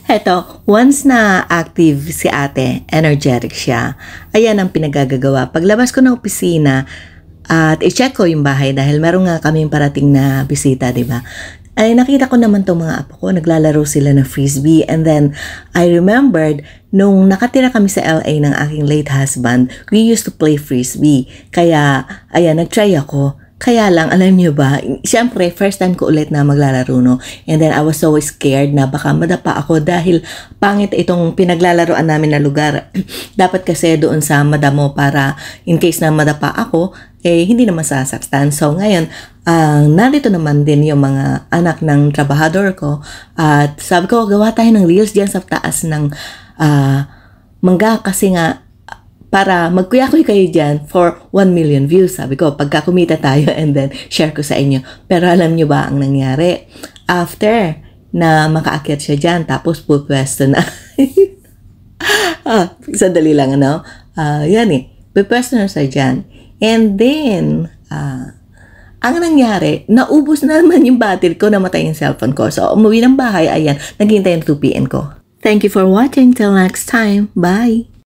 Heto, once na active si ate, energetic siya, ayan ang pinagagagawa. Paglabas ko ng opisina at i-check ko yung bahay dahil meron nga kaming parating na bisita, di ba? Ay nakita ko naman tong mga apo ko, naglalaro sila ng frisbee. And then, I remembered, nung nakatira kami sa LA ng aking late husband, we used to play frisbee. Kaya, ayan, nag-try ako. Kaya lang, alam niyo ba, siyempre, first time ko ulit na maglalaro, no? And then, I was so scared na baka madapa ako dahil pangit itong pinaglalaroan namin na lugar. Dapat kasi doon sa madamo para in case na madapa ako, hindi naman sasaktan. So, ngayon, nandito naman din yung mga anak ng trabahador ko. At sabi ko, gawa tayo ng reels dyan sa taas ng mangga kasi nga, para magkuya-kuy kayo dyan for 1 million views. Sabi ko, pagka kumita tayo and then share ko sa inyo. Pero alam nyo ba ang nangyari? After na makaakyat siya dyan, tapos pupwesto na. Sandali lang, ano? Yan pupwesto na siya dyan. And then, ang nangyari, naubos na naman yung battery ko, namatay yung cellphone ko. So, umuwi ng bahay, ayan, naghihintay yung 2 PM ko. Thank you for watching. Till next time. Bye!